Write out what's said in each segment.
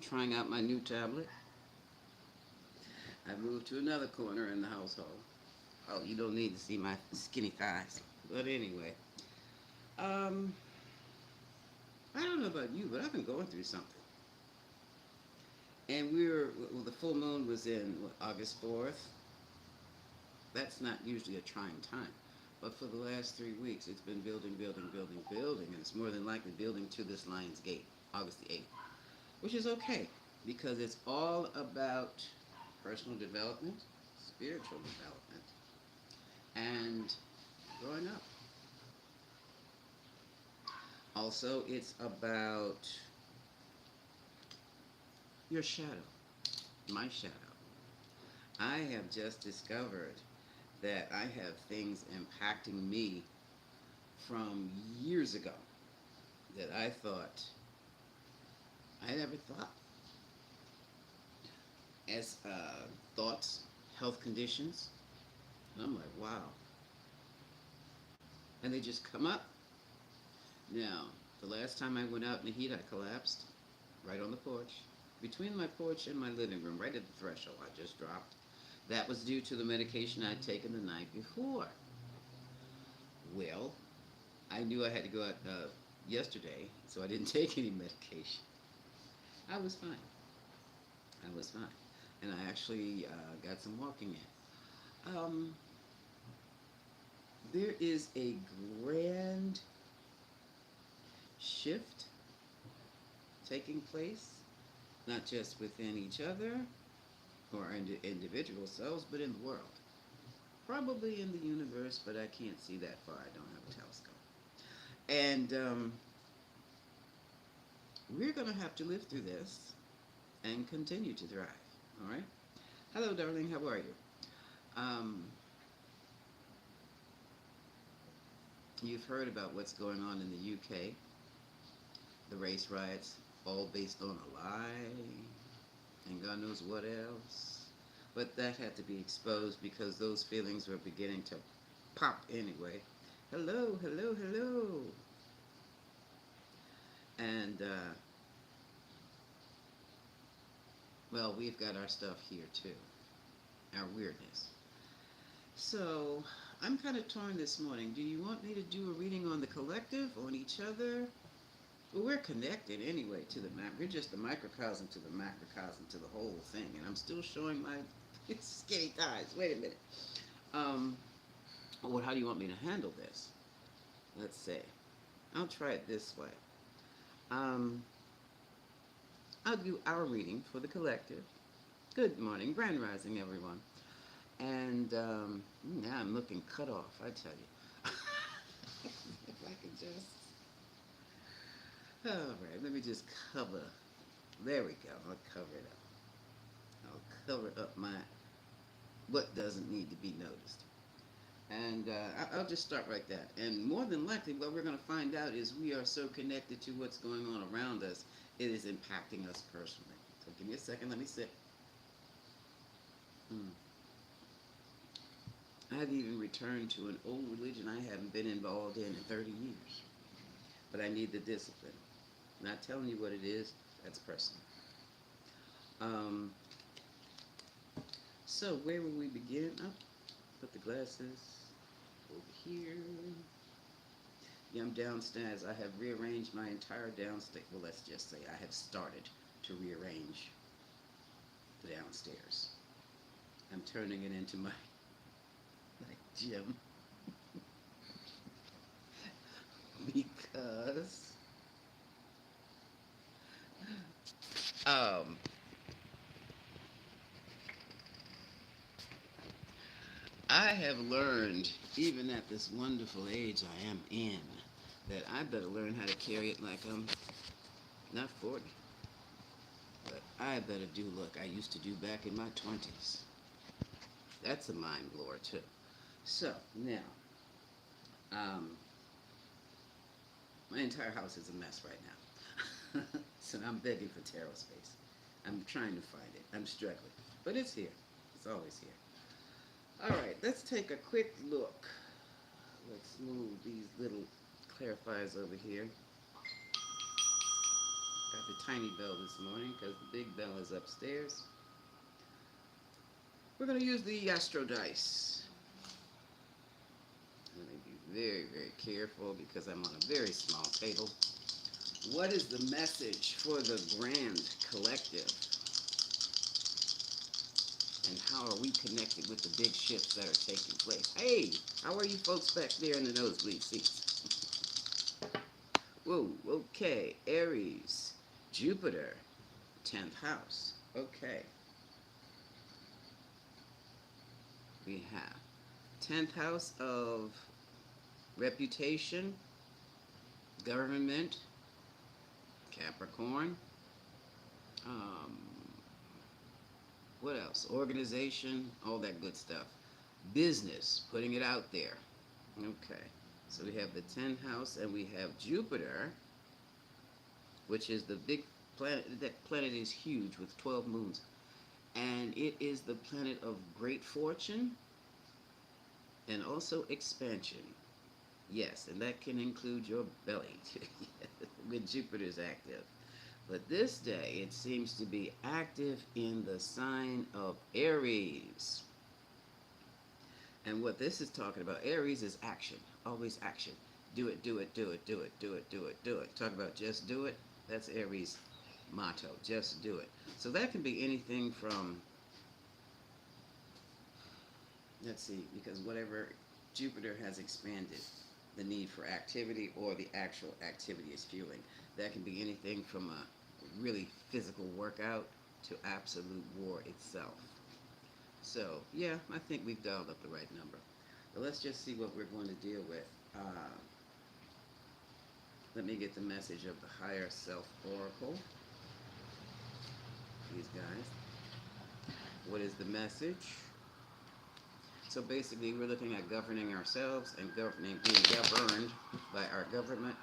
trying out my new tablet. I moved to another corner in the household. Oh, you don't need to see my skinny thighs. But anyway, um, I don't know about you, but I've been going through something. And well, the full moon was in what, August 4th. That's not usually a trying time. But for the last 3 weeks, it's been building, building, building, building, and it's more than likely building to this Lion's Gate, August the 8th, which is okay because it's all about personal development, spiritual development, and growing up. Also, it's about your shadow, my shadow. I have just discovered that I have things impacting me from years ago that I thought I never thought as thoughts, health conditions. And I'm like, wow. And they just come up. Now, the last time I went out in the heat, I collapsed right on the porch. Between my porch and my living room, right at the threshold, I just dropped. That was due to the medication I'd taken the night before. Well, I knew I had to go out yesterday, so I didn't take any medication. I was fine. I was fine. And I actually got some walking in. There is a grand shift taking place, not just within each other or individual selves, but in the world. Probably in the universe, but I can't see that far. I don't have a telescope. And we're going to have to live through this and continue to thrive. All right? Hello, darling. How are you? Um, you've heard about what's going on in the UK, the race riots, all based on a lie, and God knows what else. But that had to be exposed because those feelings were beginning to pop anyway. Hello, hello, hello. And, well, we've got our stuff here too, our weirdness. So, I'm kind of torn this morning. Do you want me to do a reading on the collective, on each other? Well, we're connected anyway to the map. We're just the microcosm to the macrocosm to the whole thing. And I'm still showing my skinny thighs. Wait a minute. Um, well, how do you want me to handle this? Let's see. I'll try it this way. Um, I'll do our reading for the collective. Good morning, grand rising, everyone. And now I'm looking cut off, I tell you. If I can just. All right, let me just cover. There we go. I'll cover it up. I'll cover up my what doesn't need to be noticed. And I'll just start like that. And more than likely, what we're going to find out is we are so connected to what's going on around us, it is impacting us personally. So give me a second. Let me sip. Mm. I've even returned to an old religion I haven't been involved in 30 years. But I need the discipline. Not telling you what it is, that's personal. Um, so, where will we begin? Oh, put the glasses over here. Yeah, I'm downstairs. I have rearranged my entire downstairs. Well, let's just say I have started to rearrange the downstairs. I'm turning it into my gym because um, I have learned, even at this wonderful age I am in, that I better learn how to carry it like I'm not 40, but I better do look I used to do back in my 20s. That's a mind blower, too. So, now, um, my entire house is a mess right now. So I'm begging for tarot space. I'm trying to find it. I'm struggling. But it's here. It's always here. All right, let's take a quick look. Let's move these little clarifiers over here. Got the tiny bell this morning because the big bell is upstairs. We're going to use the Astro Dice. Let me be very, very careful because I'm on a very small table. What is the message for the Grand Collective? And how are we connected with the big shifts that are taking place? Hey, how are you folks back there in the nosebleed seats? Whoa, okay. Aries, Jupiter, 10th house. Okay. We have 10th house of reputation, government, Capricorn. Um, what else? Organization, all that good stuff. Business, putting it out there. Okay. So we have the 10th house and we have Jupiter, which is the big planet. That planet is huge with 12 moons. And it is the planet of great fortune and also expansion. Yes, and that can include your belly when Jupiter's active. But this day, it seems to be active in the sign of Aries. And what this is talking about, Aries is action, always action. Do it, do it, do it, do it, do it, do it, do it. Talk about just do it. That's Aries' motto, just do it. So that can be anything from, let's see, because whatever Jupiter has expanded, the need for activity or the actual activity is fueling. That can be anything from a really physical workout to absolute war itself. So, yeah, I think we've dialed up the right number. But let's just see what we're going to deal with. Let me get the message of the Higher Self Oracle. These guys. What is the message? So basically, we're looking at governing ourselves and being governed by our government.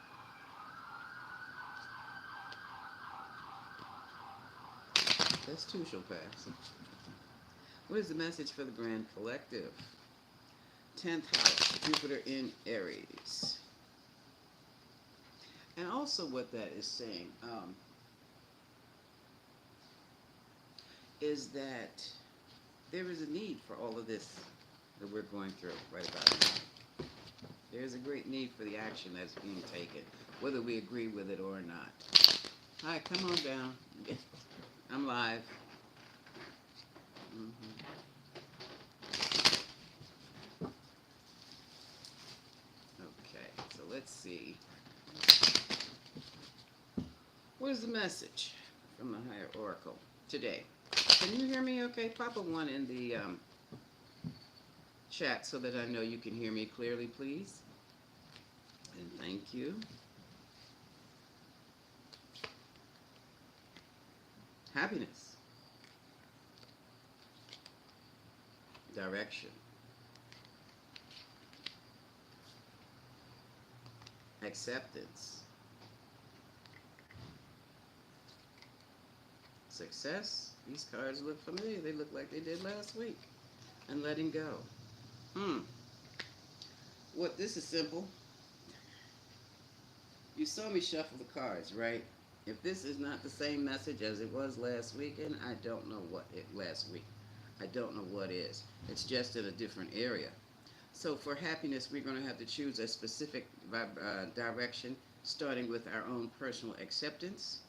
This too shall pass. What is the message for the Grand Collective? 10th house, Jupiter in Aries. And also what that is saying is that there is a need for all of this that we're going through right about now. There's a great need for the action that's being taken, whether we agree with it or not. Hi, come on down. I'm live. Okay, so let's see. What is the message from the Higher Oracle today? Can you hear me okay? Pop a 1 in the chat so that I know you can hear me clearly, please. And thank you. Happiness. Direction. Acceptance. Success. These cards look familiar. They look like they did last week. And letting go. What? This is simple. You saw me shuffle the cards, right? If this is not the same message as it was last weekend, I don't know what it last week. I don't know what is. It's just in a different area. So for happiness, we're going to have to choose a specific direction, starting with our own personal acceptance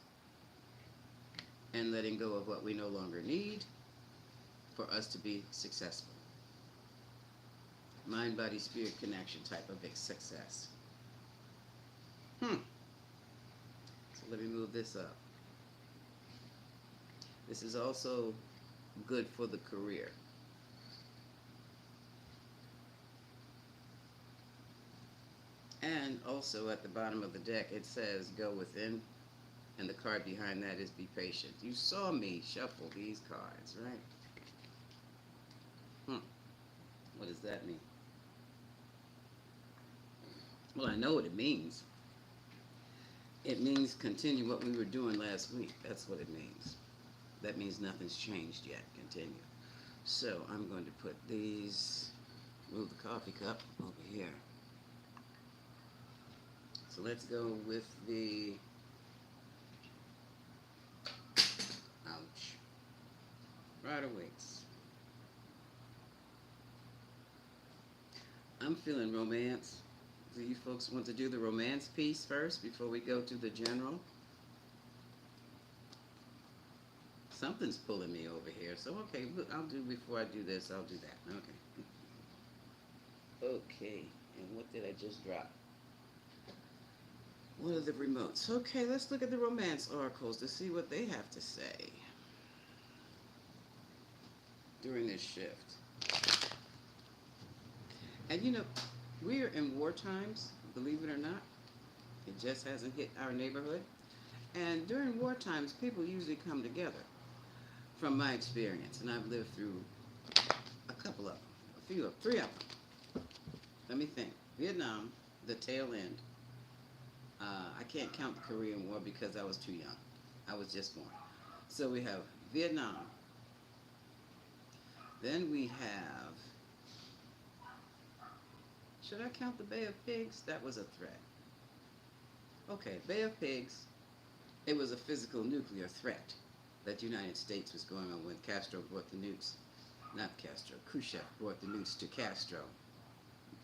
and letting go of what we no longer need for us to be successful. Mind, body, spirit connection type of success. So let me move this up. This is also good for the career. And also at the bottom of the deck, it says go within, and the card behind that is be patient. You saw me shuffle these cards, right? What does that mean? Well, I know what it means. It means continue what we were doing last week. That's what it means. That means nothing's changed yet. Continue. So I'm going to put these, move the coffee cup over here. So let's go with the Florida waits. I'm feeling romance. Do you folks want to do the romance piece first before we go to the general? Something's pulling me over here. So, okay, look, I'll do before I do this, I'll do that. Okay. Okay, and what did I just drop? One of the remotes. Okay, let's look at the romance oracles to see what they have to say during this shift. And you know, we're in war times, believe it or not. It just hasn't hit our neighborhood. And during war times, people usually come together, from my experience. And I've lived through a couple of them, three of them. Let me think. Vietnam, the tail end. I can't count the Korean War because I was too young. I was just born. So we have Vietnam. Then we have, should I count the Bay of Pigs? That was a threat. Okay, Bay of Pigs, it was a physical nuclear threat that the United States was going on when Castro brought the nukes. Not Castro, Khrushchev brought the nukes to Castro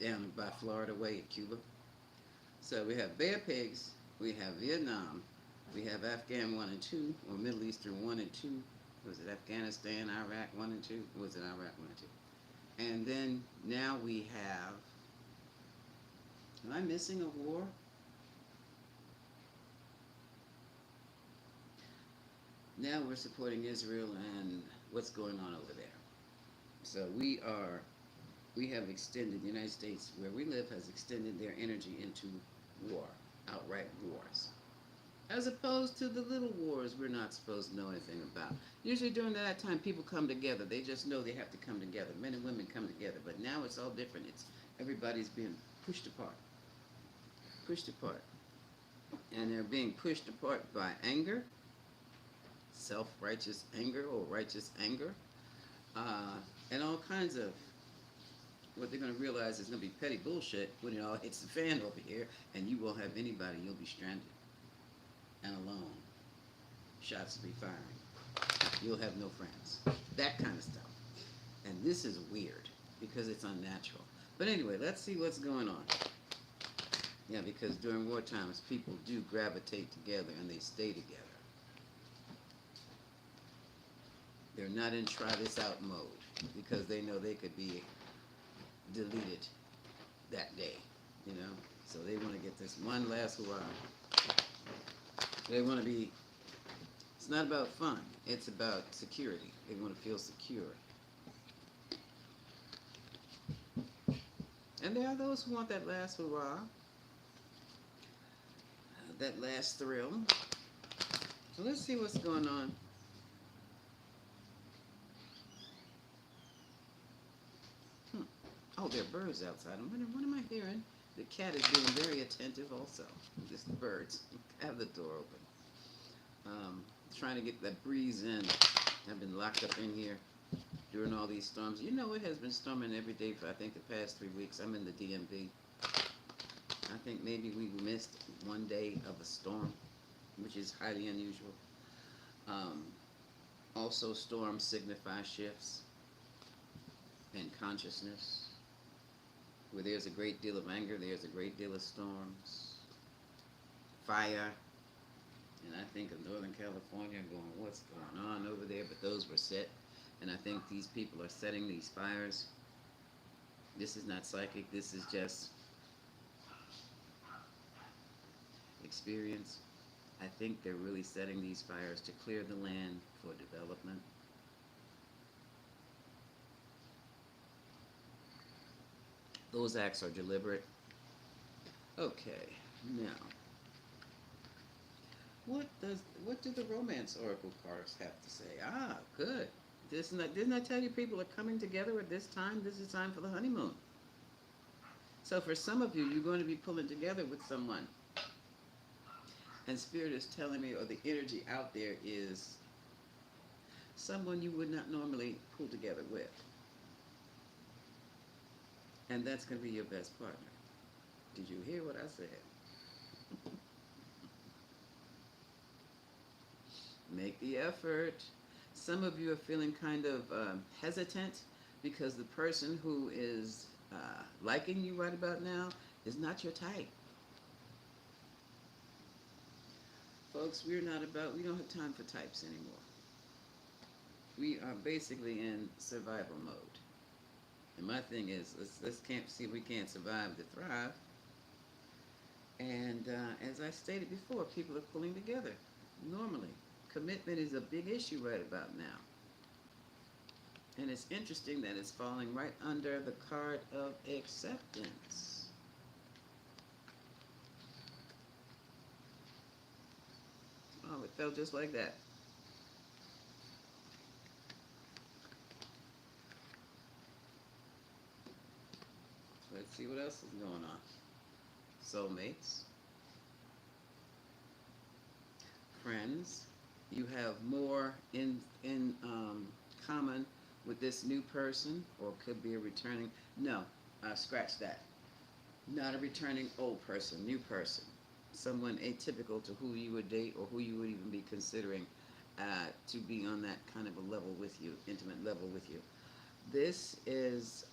down by Florida Way at Cuba. So we have Bay of Pigs, we have Vietnam, we have Afghan 1 and 2, or Middle Eastern 1 and 2. Was it Afghanistan, Iraq 1 and 2? Or was it Iraq 1 and 2? And then now we have, am I missing a war? Now we're supporting Israel and what's going on over there. So we have extended, the United States, where we live, has extended their energy into war, outright wars. As opposed to the little wars we're not supposed to know anything about. Usually during that time, people come together. They just know they have to come together. Men and women come together. But now it's all different. It's everybody's being pushed apart. Pushed apart. And they're being pushed apart by anger, self-righteous anger or righteous anger, and all kinds of, what they're going to realize is going to be petty bullshit when it all hits the fan over here, and you won't have anybody. You'll be stranded and alone. Shots will be firing. You'll have no friends. That kind of stuff. And this is weird because it's unnatural. But anyway, let's see what's going on. Yeah, because during war times, people do gravitate together and they stay together. They're not in try this out mode because they know they could be deleted that day, you know. So they want to get this one last hurrah. They want to be, it's not about fun, it's about security. They want to feel secure. And there are those who want that last hurrah, that last thrill. So let's see what's going on. Oh, there are birds outside. I'm wondering, what am I hearing? The cat is being very attentive also. Just the birds. I have the door open. Trying to get that breeze in. I've been locked up in here during all these storms. You know, it has been storming every day for, I think, the past 3 weeks. I'm in the DMV. I think maybe we missed one day of a storm, which is highly unusual. Also, storms signify shifts in consciousness. Where there's a great deal of anger, there's a great deal of storms, fire, and I think of Northern California going, what's going on over there? But those were set, and I think these people are setting these fires. This is not psychic, this is just experience. I think they're really setting these fires to clear the land for development. Those acts are deliberate. Okay, now, what do the romance oracle cards have to say? Ah, good. Didn't I tell you people are coming together at this time? This is time for the honeymoon. So for some of you, you're going to be pulling together with someone. And Spirit is telling me, or the energy out there is someone you would not normally pull together with. And that's going to be your best partner. Did you hear what I said? Make the effort. Some of you are feeling kind of hesitant because the person who is liking you right about now is not your type. Folks, we don't have time for types anymore. We are basically in survival mode. And my thing is, let's can't see if we can't survive to thrive. And as I stated before, people are pulling together normally. Commitment is a big issue right about now. And it's interesting that it's falling right under the card of acceptance. Oh, it felt just like that. Let's see what else is going on. Soulmates, friends. You have more in common with this new person, or could be a returning. No, scratch that. Not a returning old person, new person, someone atypical to who you would date or who you would even be considering to be on that kind of a level with you, intimate level with you. This is,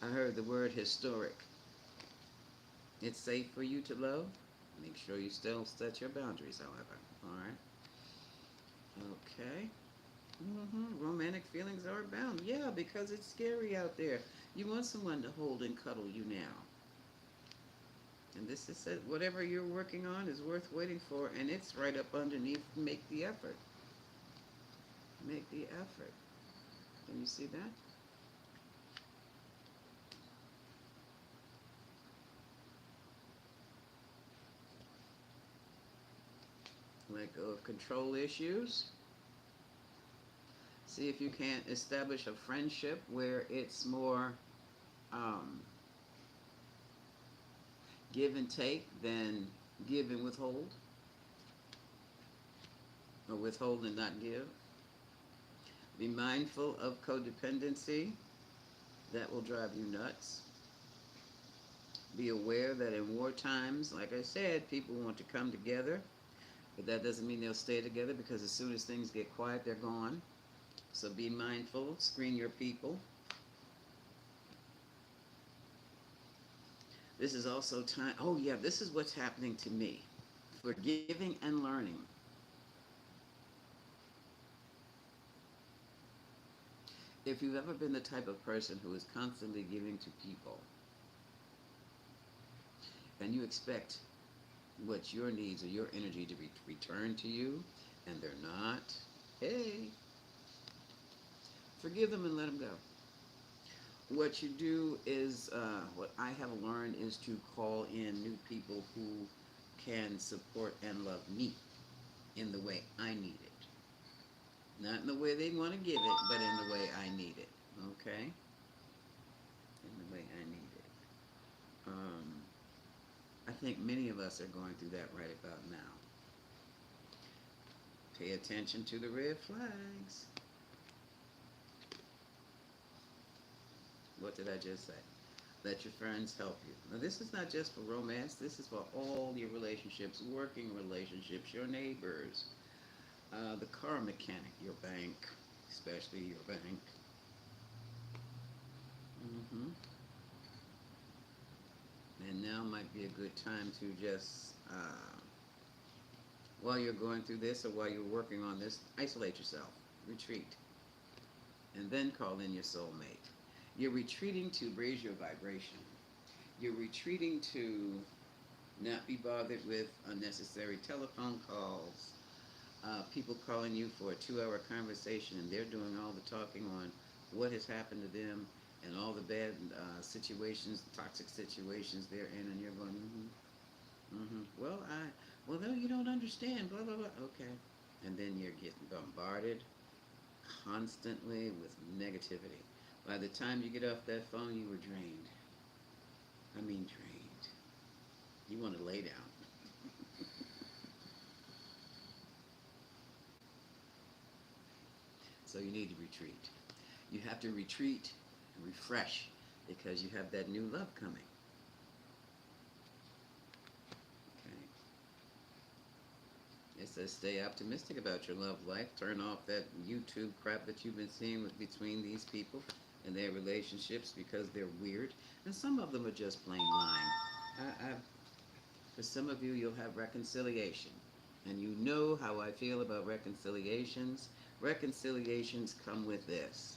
I heard the word historic. It's safe for you to love. Make sure you still set your boundaries, however. All right. Okay. Romantic feelings are abound. Yeah, because it's scary out there. You want someone to hold and cuddle you now. And this is said, whatever you're working on is worth waiting for, and it's right up underneath. Make the effort. Make the effort. Can you see that? Let go of control issues. See if you can't establish a friendship where it's more um, give and take than give and withhold, or withhold and not give. Be mindful of codependency. That will drive you nuts. Be aware that in war times, like I said, people want to come together, but that doesn't mean they'll stay together because as soon as things get quiet, they're gone. So be mindful, screen your people. This is also time, oh yeah, this is what's happening to me. Forgiving and learning. If you've ever been the type of person who is constantly giving to people, and you expect what your needs or your energy to be returned to you, and they're not, hey, forgive them and let them go. What you do is, what I have learned is to call in new people who can support and love me in the way I need it. Not in the way they want to give it, but in the way I need it. Okay? In the way I need it. I think many of us are going through that right about now. Pay attention to the red flags. What did I just say? Let your friends help you. Now, this is not just for romance. This is for all your relationships, working relationships, your neighbors, the car mechanic, your bank, especially your bank. hmm And now might be a good time to just, while you're going through this or while you're working on this, isolate yourself, retreat, and then call in your soulmate. You're retreating to raise your vibration. You're retreating to not be bothered with unnecessary telephone calls, people calling you for a 2 hour conversation and they're doing all the talking on what has happened to them and all the bad situations, toxic situations they're in, and you're going, well, well, no, you don't understand, blah, blah, blah. Okay. And then you're getting bombarded constantly with negativity. By the time you get off that phone, you were drained. I mean, drained. You want to lay down. So you need to retreat. You have to retreat and refresh because you have that new love coming. Okay. It says stay optimistic about your love life. Turn off that YouTube crap that you've been seeing between these people and their relationships because they're weird. And some of them are just plain lying. For some of you, you'll have reconciliation. And you know how I feel about reconciliations. Reconciliations come with this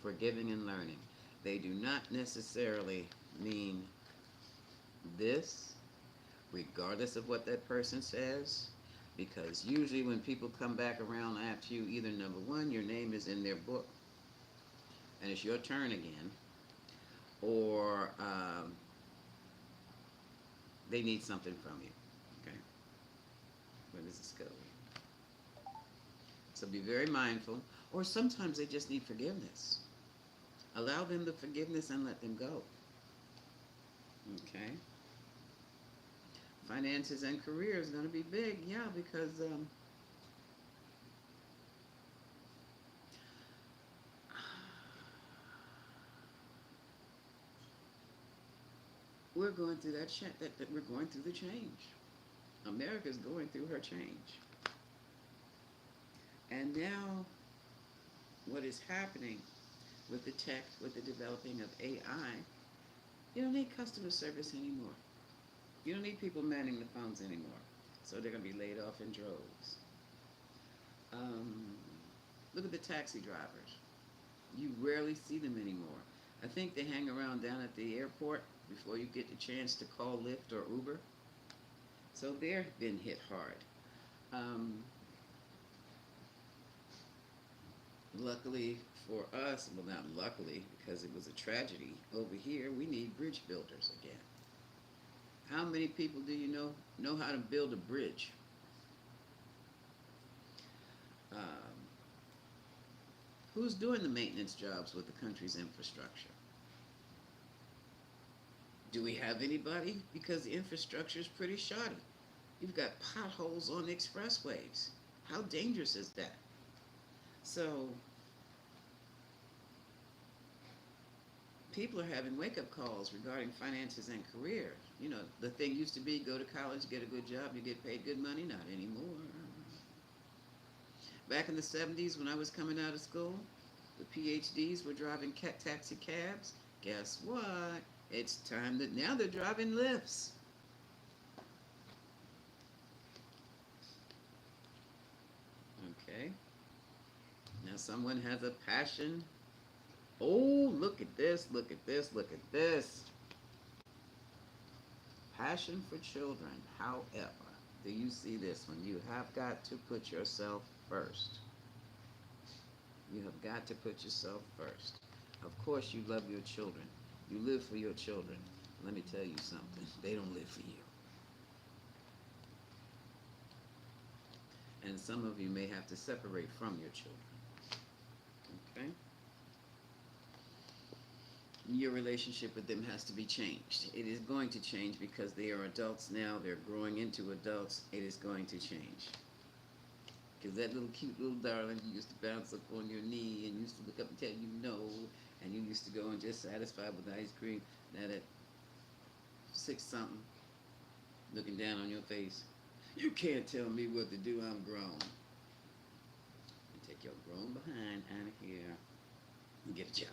forgiving and learning. They do not necessarily mean this, regardless of what that person says, because usually when people come back around after you, either number one, your name is in their book and it's your turn again, or they need something from you. Okay? Where does this go? So be very mindful. Or sometimes they just need forgiveness. Allow them the forgiveness and let them go. Okay? Finances and career is going to be big, yeah, because we're going through that we're going through the change. America's going through her change. And now what is happening with the tech, with the developing of AI, you don't need customer service anymore. You don't need people manning the phones anymore. So they're going to be laid off in droves. Um, Look at the taxi drivers. You rarely see them anymore. I think they hang around down at the airport before you get the chance to call Lyft or Uber. So they're been hit hard. Um, Luckily for us, well, not luckily, because it was a tragedy, over here we need bridge builders again. How many people do you know how to build a bridge? Um, who's doing the maintenance jobs with the country's infrastructure? Do we have anybody? Because the infrastructure is pretty shoddy. You've got potholes on the expressways. How dangerous is that? So people are having wake-up calls regarding finances and career. The thing used to be go to college, get a good job, you get paid good money. Not anymore. Back in the 70s when I was coming out of school, the PhDs were driving taxi cabs. Guess what? It's time that now they're driving lifts. Okay. Now someone has a passion. Oh, look at this, look at this, look at this. Passion for children. However, do you see this one? You have got to put yourself first. You have got to put yourself first. Of course, you love your children. You live for your children. Let me tell you something. They don't live for you. And some of you may have to separate from your children. Okay? Your relationship with them has to be changed. It is going to change because they are adults now. They're growing into adults. It is going to change. Because that little cute little darling you used to bounce up on your knee and used to look up and tell you no, and you used to go and just satisfied with ice cream. Now that 6-something looking down on your face, you can't tell me what to do. I'm grown. You take your grown behind out of here and get a job.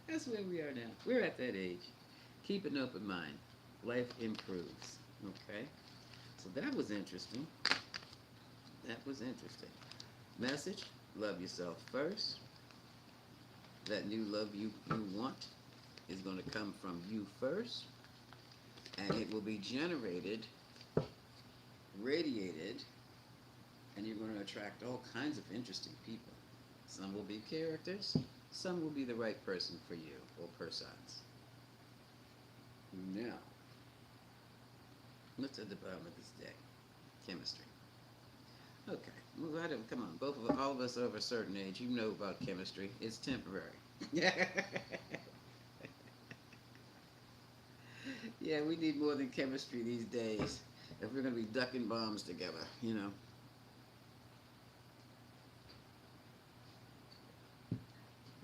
That's where we are now. We're at that age. Keep an open mind. Life improves. Okay? So that was interesting. That was interesting. Message, love yourself first. That new love you want is going to come from you first. And it will be generated, radiated, and you're going to attract all kinds of interesting people. Some will be characters. Some will be the right person for you, or persons. Now, what's at the bottom of this deck? Chemistry. Okay, well, come on, all of us over a certain age, you know about chemistry. It's temporary. Yeah, we need more than chemistry these days if we're going to be ducking bombs together.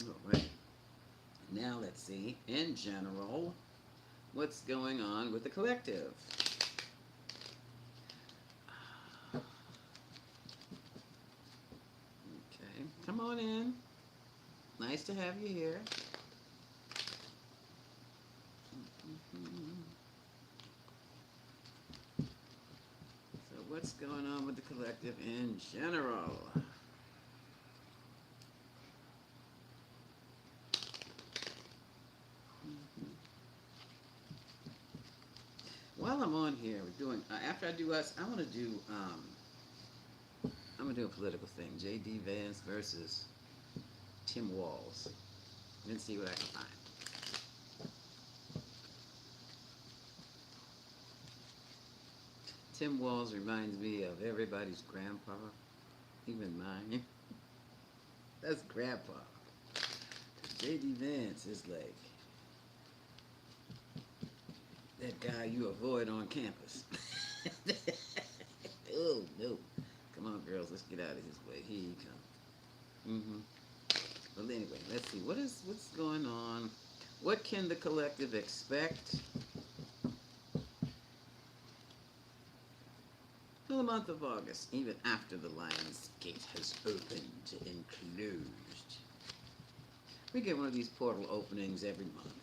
All right. Now let's see, in general, what's going on with the collective. on in. Nice to have you here. Mhm. So what's going on with the collective in general? Mhm. While I'm on here, we're doing. After I do us, I want to do. I'm gonna do a political thing. J.D. Vance versus Tim Walz. And see what I can find. Tim Walz reminds me of everybody's grandpa, even mine. That's grandpa. J.D. Vance is like that guy you avoid on campus. Oh no! Come on, girls, let's get out of his way. Here he comes. Well, anyway, let's see what's going on. What can the collective expect for the month of August, even after the Lions Gate has opened and closed? We get one of these portal openings every month.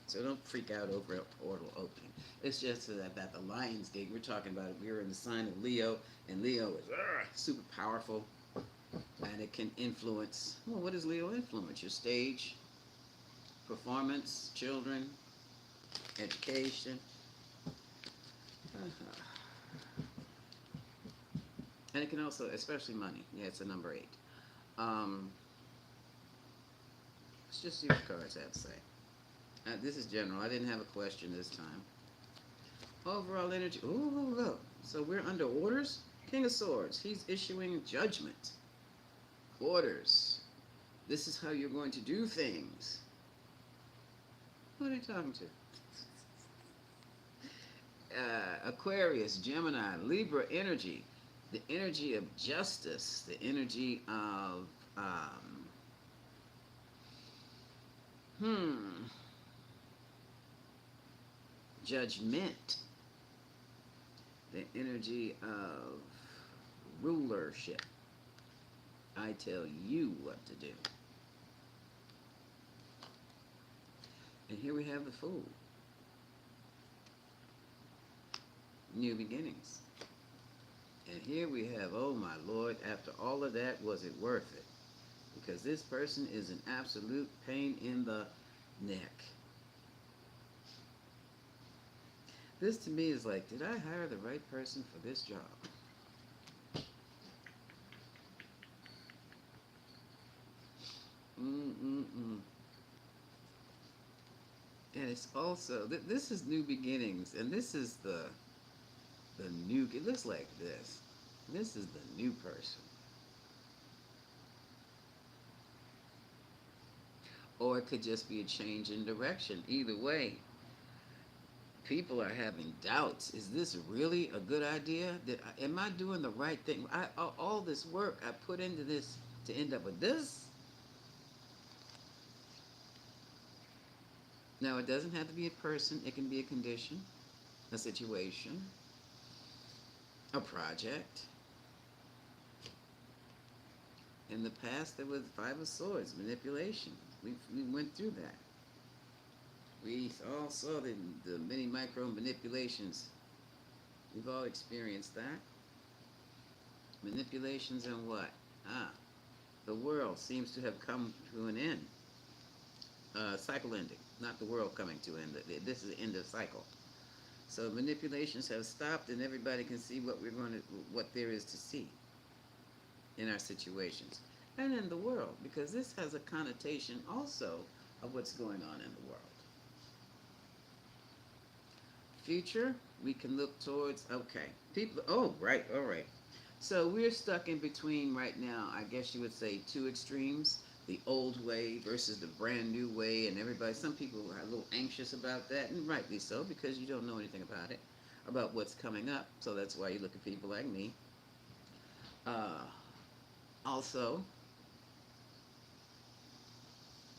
So don't freak out over a portal opening. It's just so that the Lions Gate, we're talking about it, we're in the sign of Leo, and Leo is super powerful, and it can influence, well, what does Leo influence? Your stage, performance, children, education. And it can also, especially money. Yeah, it's a number 8. Um, let's just see what cards have to say. This is general. I didn't have a question this time. Overall energy. Ooh, look. So we're under orders. King of Swords. He's issuing judgment. Orders. This is how you're going to do things. Who are they talking to? Aquarius, Gemini, Libra energy. The energy of justice. The energy of judgment. The energy of rulership. I tell you what to do. And here we have the Fool. New beginnings. And here we have, oh my Lord, after all of that, was it worth it? Because this person is an absolute pain in the neck. This to me is like, did I hire the right person for this job? Mm-mm-mm. And it's also, this is new beginnings, and this is the new, it looks like this. This is the new person. Or it could just be a change in direction. Either way, people are having doubts. Is this really a good idea? Am I doing the right thing? All this work I put into this to end up with this? Now, it doesn't have to be a person. It can be a condition, a situation, a project. In the past, there was 5 of Swords, manipulation. We went through that. We all saw the many micro manipulations. We've all experienced that. Manipulations and what? The world seems to have come to an end. Cycle ending, not the world coming to an end. This is the end of cycle. So manipulations have stopped, and everybody can see what there is to see in our situations and in the world, because this has a connotation also of what's going on in the world. Future, we can look towards, okay, people, oh, right, all right. So we're stuck in between right now, I guess you would say, 2 extremes, the old way versus the brand new way, and everybody, some people are a little anxious about that, and rightly so, because you don't know anything about it, about what's coming up, so that's why you look at people like me. Also,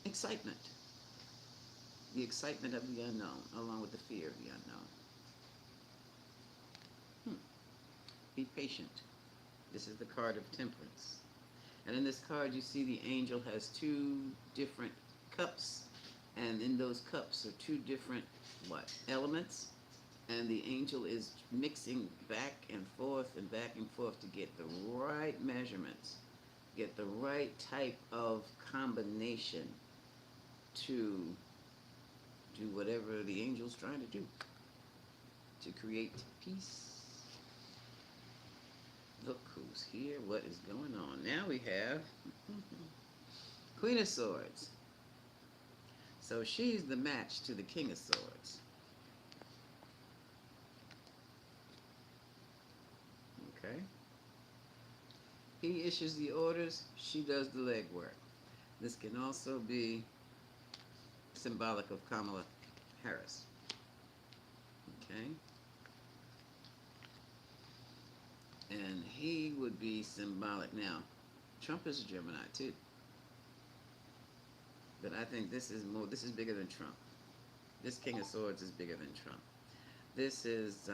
excitement. The excitement of the unknown, along with the fear of the unknown. Be patient. This is the card of temperance. And in this card, you see the angel has two different cups, and in those cups are two different what elements, and the angel is mixing back and forth to get the right measurements, get the right type of combination to do whatever the angel's trying to do to create peace. Look who's here, what is going on. Now we have Queen of Swords. So she's the match to the King of Swords. Okay? He issues the orders, she does the legwork. This can also be symbolic of Kamala Harris. Okay? And he would be symbolic. Now, Trump is a Gemini too. But I think this is bigger than Trump. This King of Swords is bigger than Trump. This is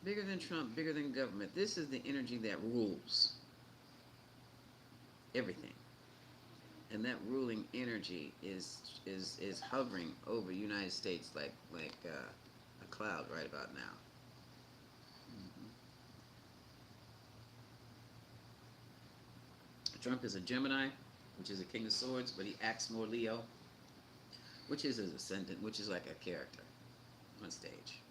bigger than Trump, bigger than government. This is the energy that rules everything. And that ruling energy is hovering over the United States like a cloud right about now. Trump is a Gemini, which is a King of Swords, but he acts more Leo, which is his ascendant, which is like a character on stage.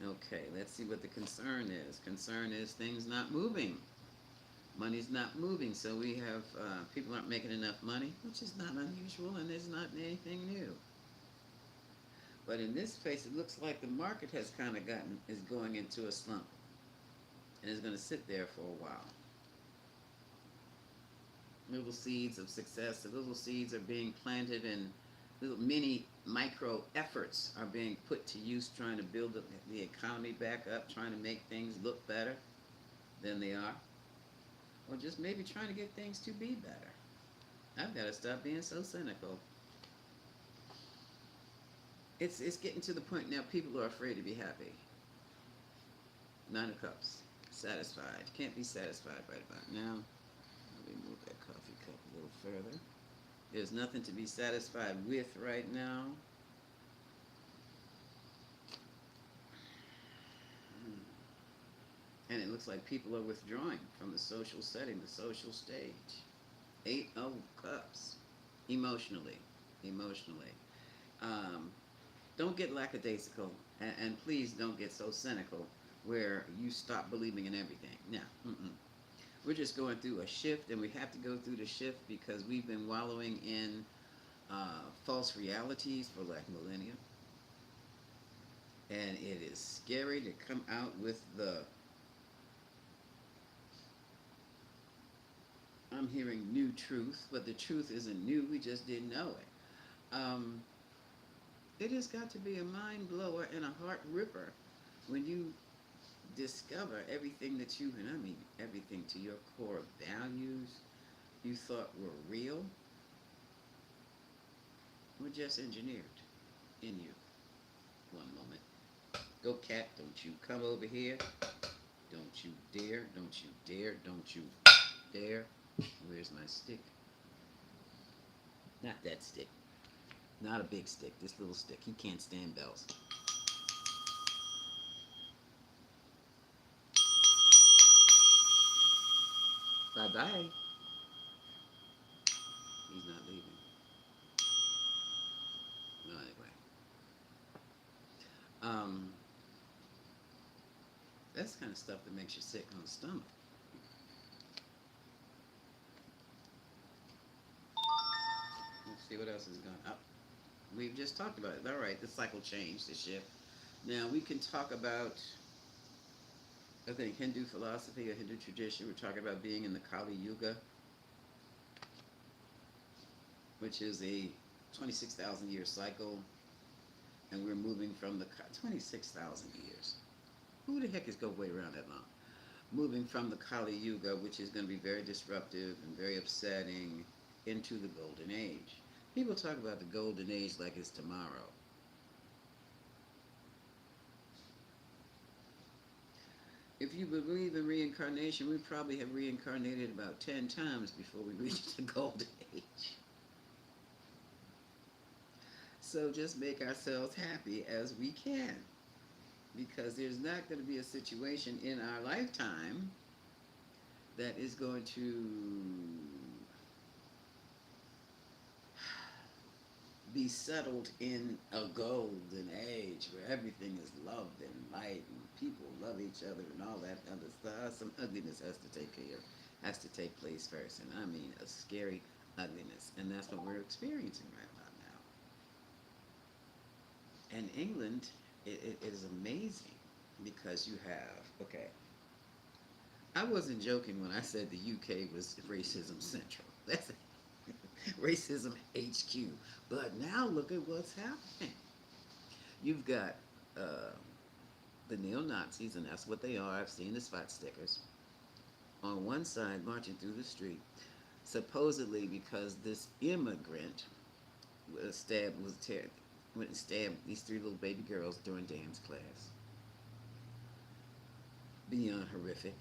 Okay, let's see what the concern is. Concern is things not moving. Money's not moving, so we have people aren't making enough money, which is not unusual, and there's not anything new. But in this case, it looks like the market has kind of is going into a slump, and is going to sit there for a while. Little seeds of success, the little seeds are being planted, and little mini micro efforts are being put to use, trying to build the economy back up, trying to make things look better than they are, or just maybe trying to get things to be better. I've got to stop being so cynical. It's getting to the point now people are afraid to be happy. Nine of Cups, satisfied. Can't be satisfied right about now. Let me move that coffee cup a little further. There's nothing to be satisfied with right now. And it looks like people are withdrawing from the social setting, the social stage. 8 of Cups. Emotionally. Don't get lackadaisical, and please don't get so cynical where you stop believing in everything. No. We're just going through a shift, and we have to go through the shift because we've been wallowing in false realities for like millennia. And it is scary to come out with I'm hearing new truth, but the truth isn't new, we just didn't know it. It has got to be a mind blower and a heart ripper when you discover everything that and I mean everything to your core values you thought were real were just engineered in you. One moment. Go cat, don't you come over here. Don't you dare, don't you dare, don't you dare. Where's my stick? Not that stick. Not a big stick, this little stick. He can't stand bells. Bye-bye. He's not leaving. Well, anyway. That's the kind of stuff that makes you sick on the stomach. Let's see what else is going up. We've just talked about it. All right, the cycle changed, the shift. Now we can talk about, I think, Hindu philosophy or Hindu tradition. We're talking about being in the Kali Yuga, which is a 26,000 year cycle, and we're moving from the 26,000 years. Who the heck is going to wait around that long? Moving from the Kali Yuga, which is going to be very disruptive and very upsetting, into the Golden Age. People talk about the Golden Age like it's tomorrow. If if you believe in reincarnation, we probably have reincarnated about 10 times before we reach the golden age. So just make ourselves happy as we can, because there's not going to be a situation in our lifetime that is going to be settled in a golden age where everything is loved and light and people love each other and all that other stuff. Some ugliness has to take place first, and I mean a scary ugliness, and that's what we're experiencing right about now. And England, it is amazing because you have, okay, I wasn't joking when I said the UK was racism central. That's racism HQ. But now look at what's happening. You've got the neo Nazis, and that's what they are. I've seen the spot stickers on one side marching through the street, supposedly because this immigrant went and stabbed these three little baby girls during dance class. Beyond horrific.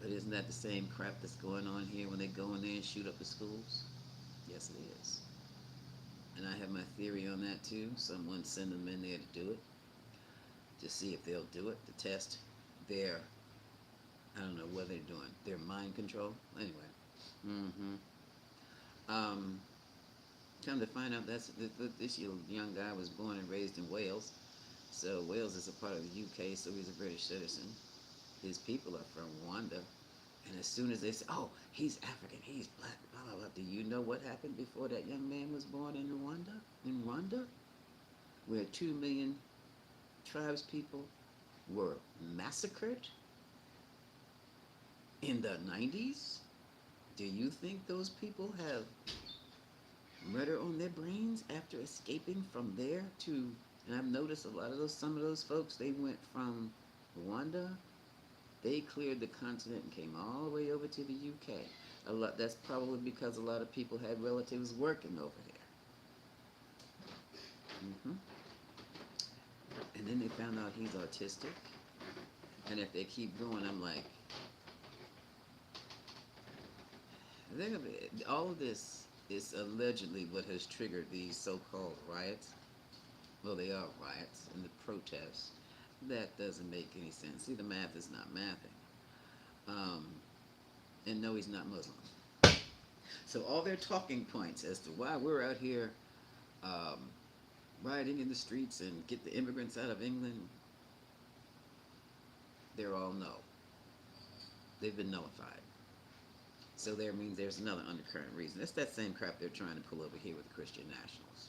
But isn't that the same crap that's going on here when they go in there and shoot up the schools? Yes, it is. And I have my theory on that too. Someone send them in there to do it, to see if they'll do it, to test their, I don't know what they're doing, their mind control. Anyway. Mm-hmm. Um, Come to find out, this young guy was born and raised in Wales. So Wales is a part of the UK, so he's a British citizen. His people are from Rwanda. And as soon as they say, oh, he's African, he's black, blah, blah, blah, do you know what happened before that young man was born in Rwanda? In Rwanda? Where 2 million tribes people were massacred in the 90s? Do you think those people have murder on their brains after escaping from there to, and I've noticed some of those folks, they went from Rwanda, they cleared the continent and came all the way over to the UK. That's probably because a lot of people had relatives working over there. Hmm. And then they found out he's autistic. And if they keep going, I'm like, all of this is allegedly what has triggered these so-called riots. Well, they are riots and the protests. That doesn't make any sense. See, the math is not mathing. And no, he's not Muslim. So all their talking points as to why we're out here um, rioting in the streets and get the immigrants out of England, they're all no. They've been nullified. So there means there's another undercurrent reason. That's that same crap they're trying to pull over here with the Christian nationals.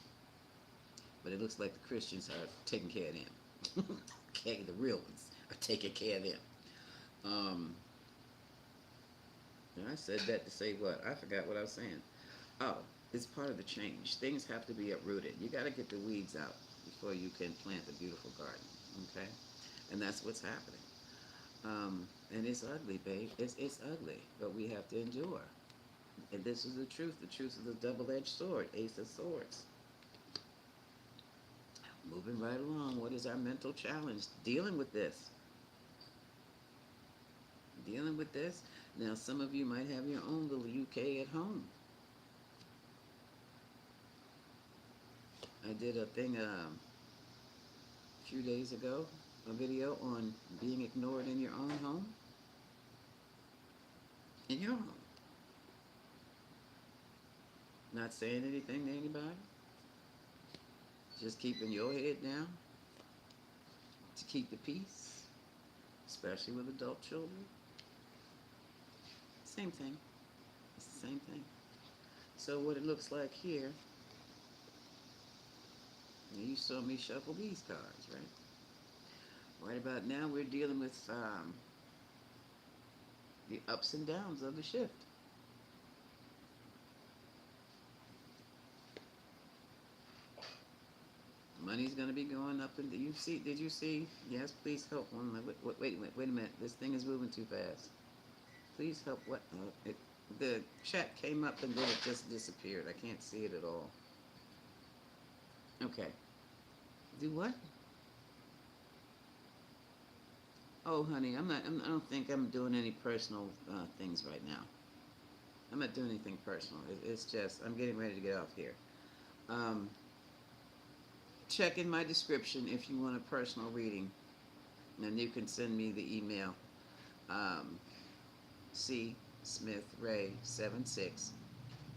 But it looks like the Christians are taking care of them. Okay, the real ones are taking care of them. And I said that to say what? I forgot what I was saying. Oh, it's part of the change. Things have to be uprooted. You got to get the weeds out before you can plant a beautiful garden. Okay? And that's what's happening. And it's ugly, babe. It's ugly, but we have to endure. And this is the truth. The truth is the double-edged sword, Ace of Swords. Moving right along. What is our mental challenge? Dealing with this. Dealing with this. Now, some of you might have your own little UK at home. I did a thing a few days ago, a video on being ignored in your own home. In your home. Not saying anything to anybody. Just keeping your head down to keep the peace, especially with adult children. Same thing. It's the same thing. So what it looks like here, you saw me shuffle these cards, right? Right about now we're dealing with the ups and downs of the shift. Money's going to be going up. And did you see? Yes, please help. Wait a minute. This thing is moving too fast. Please help. What? The chat came up and then it just disappeared. I can't see it at all. Okay. Do what? Oh, honey, I don't think I'm doing any personal things right now. I'm not doing anything personal. It's just I'm getting ready to get off here. Um, check in my description if you want a personal reading, and you can send me the email. Um, C Smith Ray 76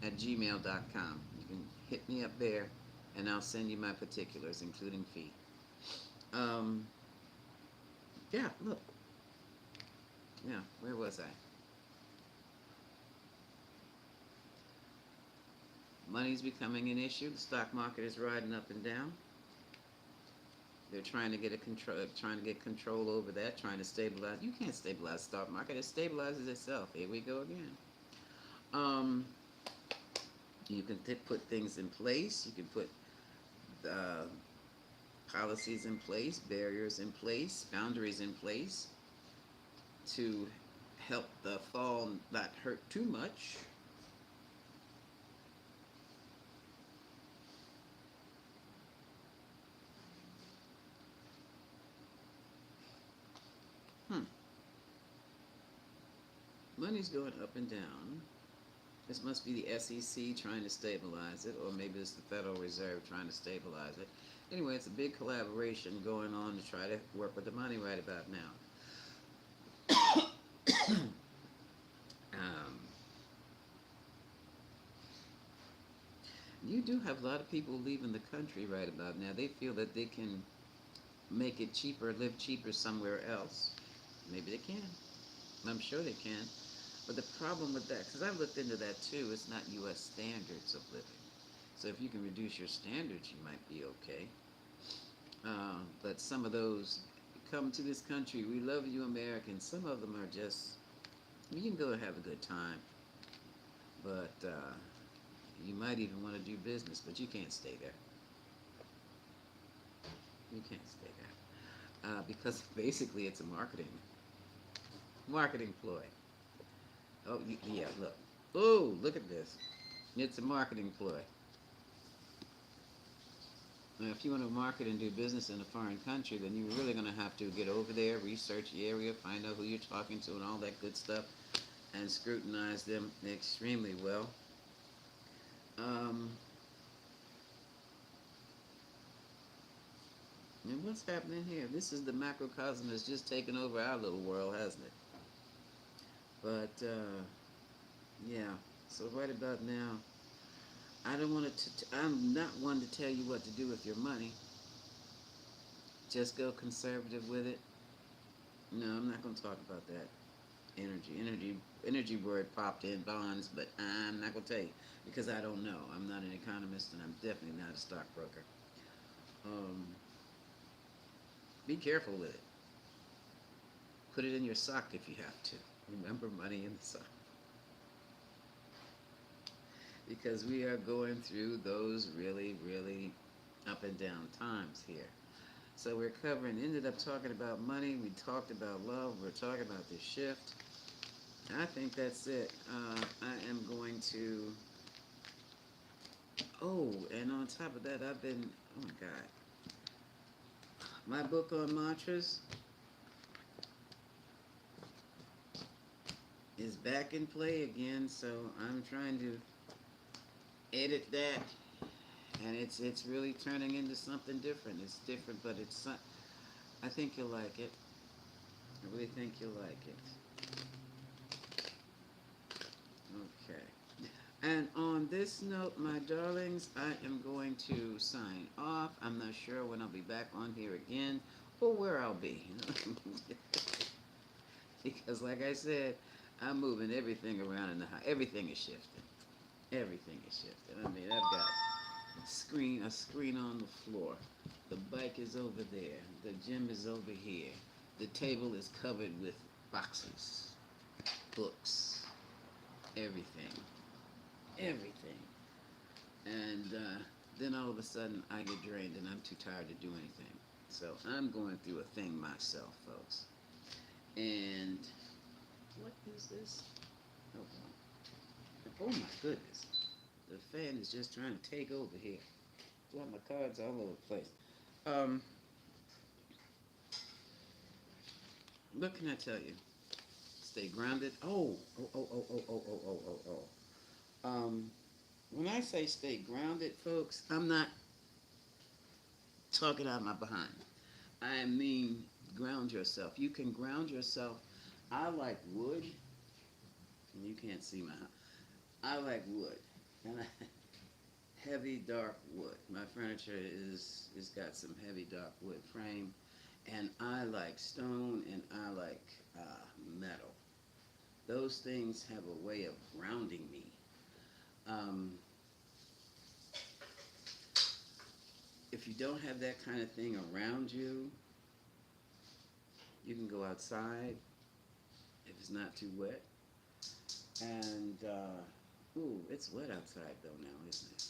at gmail.com. You can hit me up there, and I'll send you my particulars, including fee. Um, yeah, look. Yeah, where was I? Money's becoming an issue. The stock market is riding up and down. They're trying to get control over that, trying to stabilize. You can't stabilize the stock market. It stabilizes itself. Here we go again. Um, you can put things in place. You can put uh, policies in place, barriers in place, boundaries in place to help the fall not hurt too much. Hmm. Money's going up and down. This must be the SEC trying to stabilize it, or maybe it's the Federal Reserve trying to stabilize it. Anyway, it's a big collaboration going on to try to work with the money right about now. um, you do have a lot of people leaving the country right about now. They feel that they can make it cheaper, live cheaper somewhere else. Maybe they can. I'm sure they can. But the problem with that, because I've looked into that too, it's not U.S. standards of living. So if you can reduce your standards, you might be okay. But some of those come to this country. We love you, Americans. Some of them are just, you can go and have a good time, but you might even want to do business, but you can't stay there. You can't stay there because basically it's a marketing ploy. Oh yeah, look. Oh, look at this. It's a marketing ploy. Now, if you want to market and do business in a foreign country, then you're really going to have to get over there, research the area, find out who you're talking to, and all that good stuff, and scrutinize them extremely well. Um, and what's happening here? This is the macrocosm that's just taken over our little world, hasn't it? But yeah. So right about now, I don't want to. I'm not one to tell you what to do with your money. Just go conservative with it. No, I'm not going to talk about that. Energy word popped in bonds, but I'm not going to tell you because I don't know. I'm not an economist, and I'm definitely not a stockbroker. Um, be careful with it. Put it in your sock if you have to. Remember, money in the sock, because we are going through those really, really up and down times here. So we're ended up talking about money. We talked about love. We're talking about the shift. I think that's it. I am going to. Oh, and on top of that, I've been. Oh my God. My book on mantras is back in play again, so I'm trying to edit that, and it's really turning into something different. It's different, but I think you'll like it. I really think you'll like it. Okay. And on this note, my darlings, I am going to sign off. I'm not sure when I'll be back on here again or where I'll be. Because, like I said, I'm moving everything around in the house. Everything is shifting. Everything is shifting. I mean, I've got a screen on the floor. The bike is over there. The gym is over here. The table is covered with boxes, books, everything, everything. And then all of a sudden, I get drained and I'm too tired to do anything. So I'm going through a thing myself, folks. And what is this? Oh, oh my goodness. The fan is just trying to take over here. Got my cards all over the place. Um, What can I tell you? Stay grounded. When I say stay grounded, folks, I'm not talking out of my behind. I mean ground yourself. You can ground yourself. I like wood, and you can't see my house. I like wood, and heavy dark wood. My furniture is got some heavy dark wood frame, and I like stone, and I like metal. Those things have a way of grounding me. Um, if you don't have that kind of thing around you, you can go outside if it's not too wet. And ooh, it's wet outside though now, isn't it?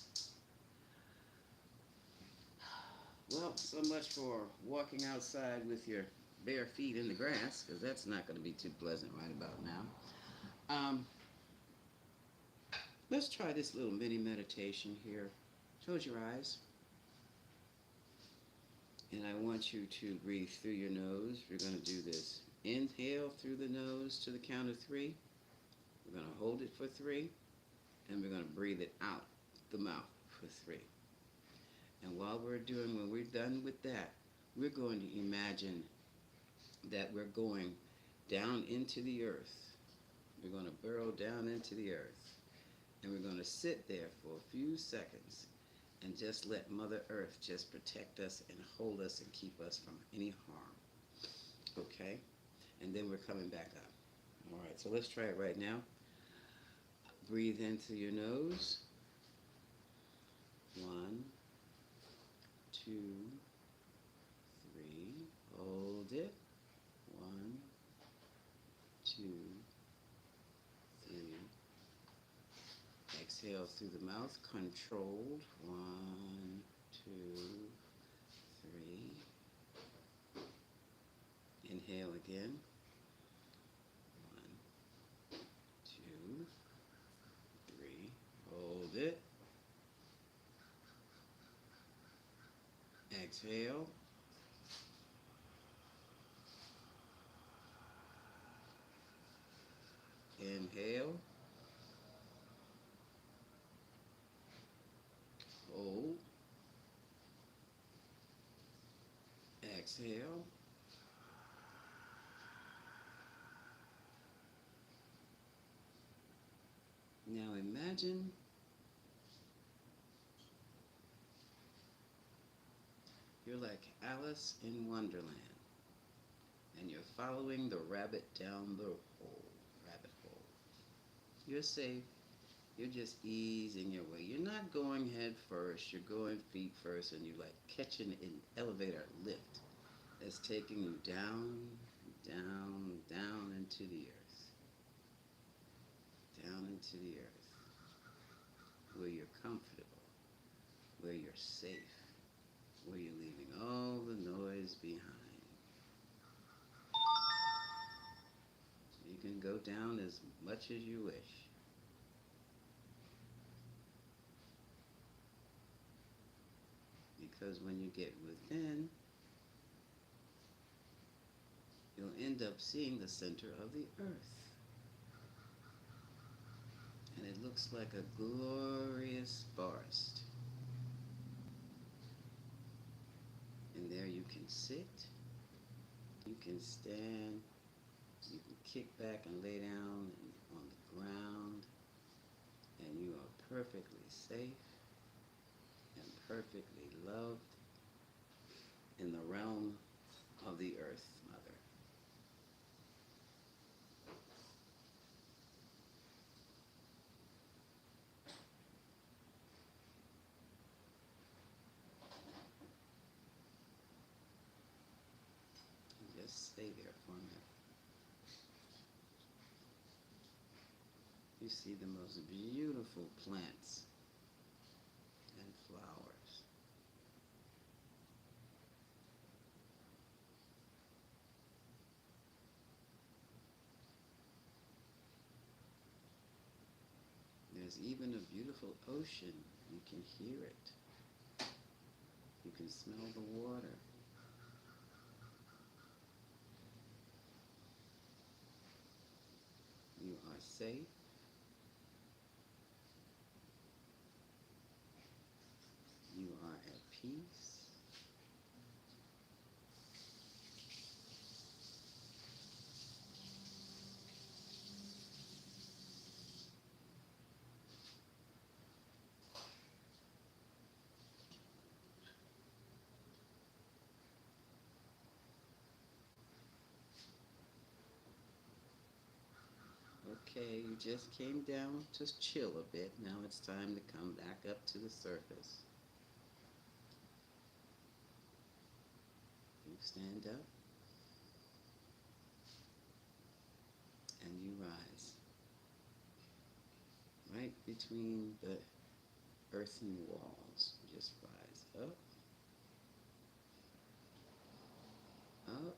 Well, so much for walking outside with your bare feet in the grass, because that's not going to be too pleasant right about now. Let's try this little mini meditation here. Close your eyes, and I want you to breathe through your nose. We're going to do this. Inhale through the nose to the count of 3. We're going to hold it for 3, and we're going to breathe it out the mouth for 3. And when we're done with that, we're going to imagine that we're going down into the earth. We're going to burrow down into the earth. And we're going to sit there for a few seconds and just let Mother Earth just protect us and hold us and keep us from any harm. Okay? And then we're coming back up. All right, so let's try it right now. Breathe into your nose. 1, 2, 3. Hold it. 1, 2, 3. Exhale through the mouth, controlled. 1, 2, 3. Inhale again. 1, 2, 3. Hold it. Exhale. Inhale. Hold. Exhale. Now imagine you're like Alice in Wonderland, and you're following the rabbit down the rabbit hole. You're safe. You're just easing your way. You're not going head first. You're going feet first, and you're like catching an elevator lift that's taking you down, down, down into the earth. Down into the earth, where you're comfortable, where you're safe, where you're leaving all the noise behind. You can go down as much as you wish. Because when you get within, you'll end up seeing the center of the earth. And it looks like a glorious forest. And there you can sit, you can stand, you can kick back and lay down on the ground, and you are perfectly safe and perfectly loved in the realm of the earth, Mother. Just stay there for a minute. You see the most beautiful plants and flowers. There's even a beautiful ocean. You can hear it. You can smell the water. safe. You are at peace. Okay, you just came down to chill a bit. Now it's time to come back up to the surface. You stand up and you rise. Right between the earthen walls. Just rise up, up,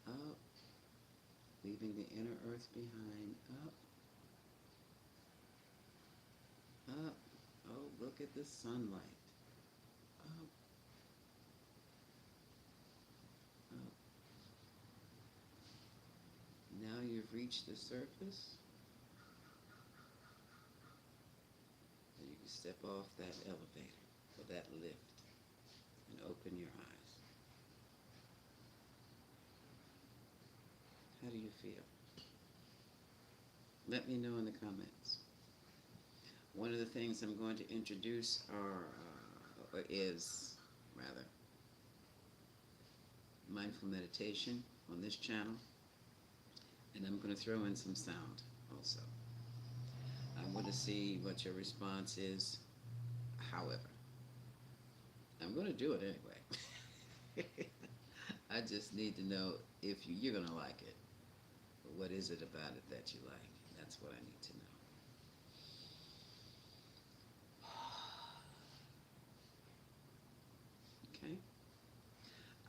up, leaving the inner earth behind. Up, up. Oh, look at the sunlight. Up, up. Now you've reached the surface. And you can step off that elevator or that lift and open your eyes. How do you feel? Let me know in the comments. One of the things I'm going to introduce is mindful meditation on this channel, and I'm going to throw in some sound also. I want to see what your response is. However, I'm going to do it anyway. I just need to know if you're going to like it. What is it about it that you like? That's what I need to know. Okay?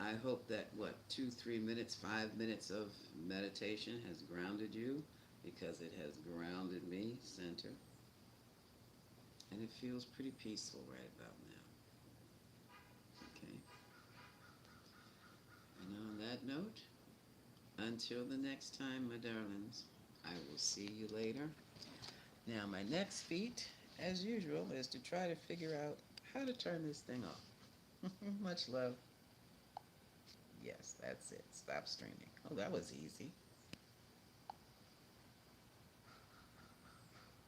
I hope that, 2, 3 minutes, 5 minutes of meditation has grounded you, because it has grounded me, center. And it feels pretty peaceful right about now. Okay? And on that note, until the next time, my darlings, I will see you later. Now, my next feat, as usual, is to try to figure out how to turn this thing off. Much love. Yes, that's it. Stop streaming. Oh, that was easy.